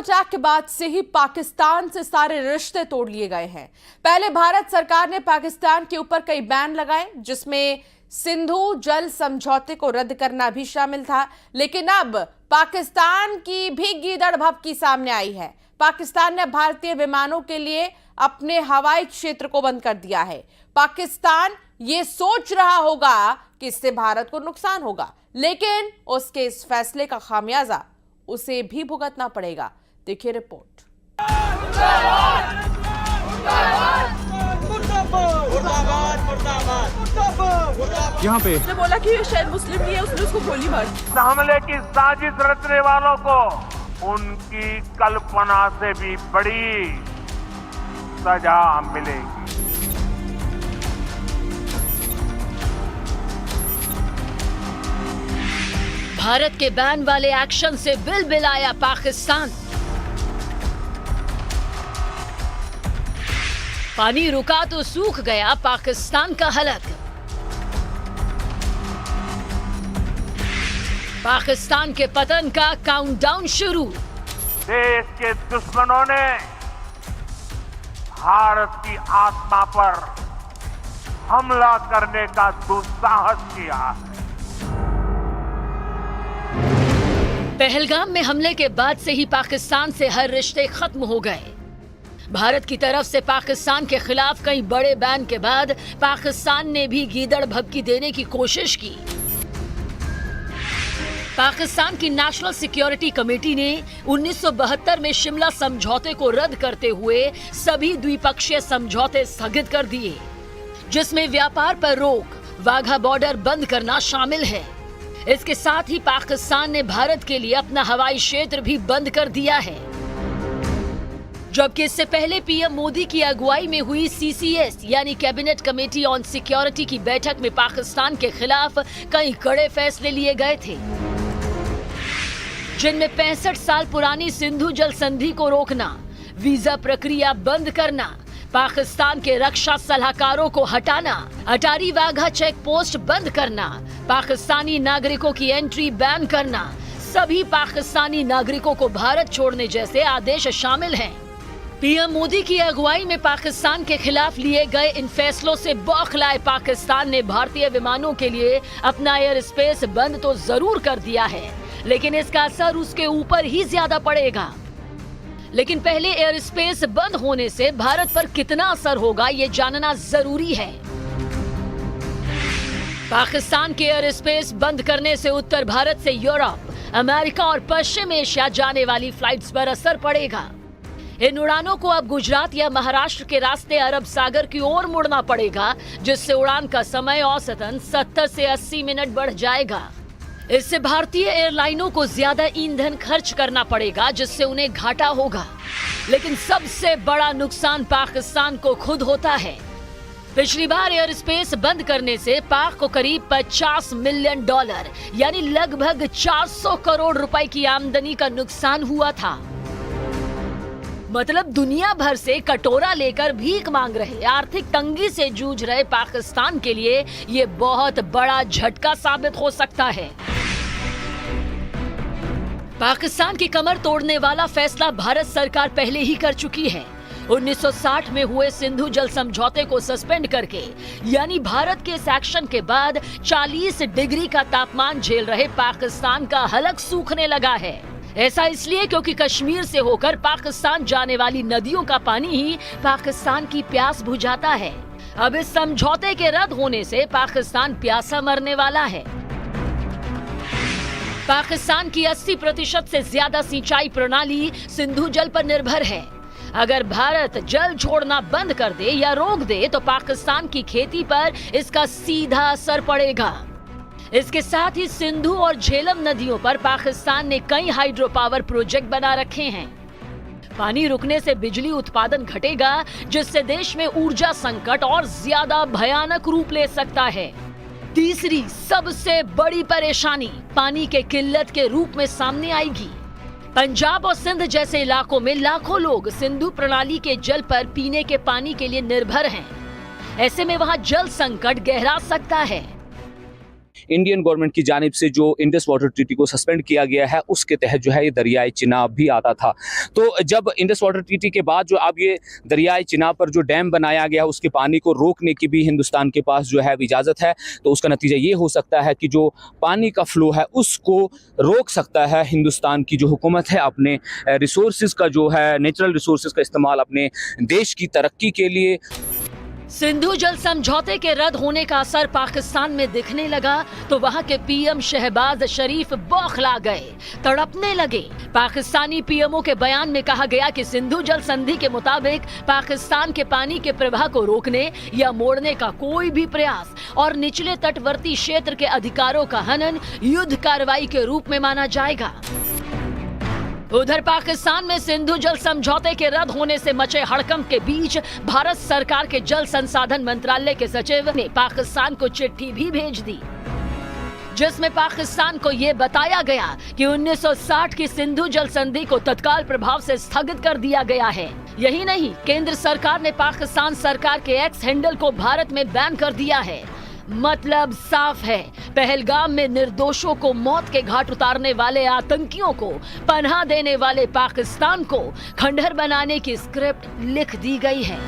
Attack के बाद से ही पाकिस्तान से सारे रिश्ते तोड़ लिए गए हैं। पहले भारत सरकार ने पाकिस्तान के ऊपर कई बैन लगाए, जिसमें सिंधु जल समझौते को रद्द करना भी शामिल था। लेकिन अब पाकिस्तान की भी गीदड़ भभकी सामने आई है। पाकिस्तान ने भारतीय विमानों के लिए अपने हवाई क्षेत्र को बंद कर दिया है। पाकिस्तान ये सोच रहा होगा कि इससे भारत को नुकसान होगा, लेकिन उसके इस फैसले का खामियाजा उसे भी भुगतना पड़ेगा। देखिए रिपोर्ट। यहाँ पे उसने बोला कि शायद मुस्लिम नहीं है, उसने उसको गोली मार दी। हमले की साजिश रचने वालों को उनकी कल्पना से भी बड़ी सजा मिलेगी। भारत के बैन वाले एक्शन से बिलबिलाया पाकिस्तान। पानी रुका तो सूख गया पाकिस्तान का हलक। पाकिस्तान के पतन का काउंटडाउन शुरू। देश के दुश्मनों ने भारत की आत्मा पर हमला करने का दुस्साहस किया है। पहलगाम में हमले के बाद से ही पाकिस्तान से हर रिश्ते खत्म हो गए। भारत की तरफ से पाकिस्तान के खिलाफ कई बड़े बैन के बाद पाकिस्तान ने भी गीदड़ भभकी देने की कोशिश की। पाकिस्तान की नेशनल सिक्योरिटी कमेटी ने 1972 में शिमला समझौते को रद्द करते हुए सभी द्विपक्षीय समझौते स्थगित कर दिए, जिसमें व्यापार पर रोक, वाघा बॉर्डर बंद करना शामिल है। इसके साथ ही पाकिस्तान ने भारत के लिए अपना हवाई क्षेत्र भी बंद कर दिया है। जबकि इससे पहले पीएम मोदी की अगुवाई में हुई सीसीएस यानी कैबिनेट कमेटी ऑन सिक्योरिटी की बैठक में पाकिस्तान के खिलाफ कई कड़े फैसले लिए गए थे, जिनमें 65 साल पुरानी सिंधु जल संधि को रोकना, वीजा प्रक्रिया बंद करना, पाकिस्तान के रक्षा सलाहकारों को हटाना, अटारी वाघा चेक पोस्ट बंद करना, पाकिस्तानी नागरिकों की एंट्री बैन करना, सभी पाकिस्तानी नागरिकों को भारत छोड़ने जैसे आदेश शामिल हैं। पीएम मोदी की अगुवाई में पाकिस्तान के खिलाफ लिए गए इन फैसलों से बौखलाए पाकिस्तान ने भारतीय विमानों के लिए अपना एयर स्पेस बंद तो जरूर कर दिया है, लेकिन इसका असर उसके ऊपर ही ज्यादा पड़ेगा। लेकिन पहले एयर स्पेस बंद होने से भारत पर कितना असर होगा ये जानना जरूरी है। पाकिस्तान के एयर स्पेस बंद करने से उत्तर भारत से यूरोप, अमेरिका और पश्चिम एशिया जाने वाली फ्लाइट्स पर असर पड़ेगा। इन उड़ानों को अब गुजरात या महाराष्ट्र के रास्ते अरब सागर की ओर मुड़ना पड़ेगा, जिससे उड़ान का समय औसतन 70 से 80 मिनट बढ़ जाएगा। इससे भारतीय एयरलाइनों को ज्यादा ईंधन खर्च करना पड़ेगा, जिससे उन्हें घाटा होगा। लेकिन सबसे बड़ा नुकसान पाकिस्तान को खुद होता है। पिछली बार एयर स्पेस बंद करने से पाक को करीब $50 मिलियन यानी लगभग 400 करोड़ रुपए की आमदनी का नुकसान हुआ था। मतलब दुनिया भर से कटोरा लेकर भीख मांग रहे, आर्थिक तंगी से जूझ रहे पाकिस्तान के लिए ये बहुत बड़ा झटका साबित हो सकता है। पाकिस्तान की कमर तोड़ने वाला फैसला भारत सरकार पहले ही कर चुकी है। 1960 में हुए सिंधु जल समझौते को सस्पेंड करके, यानी भारत के इस एक्शन के बाद 40 डिग्री का तापमान झेल रहे पाकिस्तान का हलक सूखने लगा है। ऐसा इसलिए क्योंकि कश्मीर से होकर पाकिस्तान जाने वाली नदियों का पानी ही पाकिस्तान की प्यास बुझाता है। अब इस समझौते के रद्द होने से पाकिस्तान प्यासा मरने वाला है। पाकिस्तान की 80% से ज्यादा सिंचाई प्रणाली सिंधु जल पर निर्भर है। अगर भारत जल छोड़ना बंद कर दे या रोक दे तो पाकिस्तान की खेती पर इसका सीधा असर पड़ेगा। इसके साथ ही सिंधु और झेलम नदियों पर पाकिस्तान ने कई हाइड्रो पावर प्रोजेक्ट बना रखे हैं। पानी रुकने से बिजली उत्पादन घटेगा, जिससे देश में ऊर्जा संकट और ज्यादा भयानक रूप ले सकता है। तीसरी सबसे बड़ी परेशानी पानी के किल्लत के रूप में सामने आएगी। पंजाब और सिंध जैसे इलाकों में लाखों लोग सिंधु प्रणाली के जल पर पीने के पानी के लिए निर्भर हैं। ऐसे में वहां जल संकट गहरा सकता है। इंडियन गवर्नमेंट की जानिब से जो इंडस वाटर ट्रीटी को सस्पेंड किया गया है उसके तहत जो है ये दरियाई चिनाब भी आता था। तो जब इंडस वाटर ट्रीटी के बाद जो अब ये दरियाई चिनाब पर जो डैम बनाया गया उसके पानी को रोकने की भी हिंदुस्तान के पास जो है इजाज़त है, तो उसका नतीजा ये हो सकता है कि जो पानी का फ्लो है उसको रोक सकता है हिंदुस्तान की जो हुकूमत है अपने रिसोर्सेज का जो है नेचुरल रिसोर्सेज का इस्तेमाल अपने देश की तरक्की के लिए। सिंधु जल समझौते के रद्द होने का असर पाकिस्तान में दिखने लगा तो वहां के पीएम शहबाज शरीफ बौखला गए, तड़पने लगे। पाकिस्तानी पीएमओ के बयान में कहा गया कि सिंधु जल संधि के मुताबिक पाकिस्तान के पानी के प्रवाह को रोकने या मोड़ने का कोई भी प्रयास और निचले तटवर्ती क्षेत्र के अधिकारों का हनन युद्ध कार्रवाई के रूप में माना जाएगा। उधर पाकिस्तान में सिंधु जल समझौते के रद्द होने से मचे हड़कंप के बीच भारत सरकार के जल संसाधन मंत्रालय के सचिव ने पाकिस्तान को चिट्ठी भी भेज दी, जिसमें पाकिस्तान को ये बताया गया कि 1960 की सिंधु जल संधि को तत्काल प्रभाव से स्थगित कर दिया गया है। यही नहीं, केंद्र सरकार ने पाकिस्तान सरकार के एक्स हैंडल को भारत में बैन कर दिया है। मतलब साफ है, पहलगाम में निर्दोषों को मौत के घाट उतारने वाले आतंकियों को पनाह देने वाले पाकिस्तान को खंडहर बनाने की स्क्रिप्ट लिख दी गई है।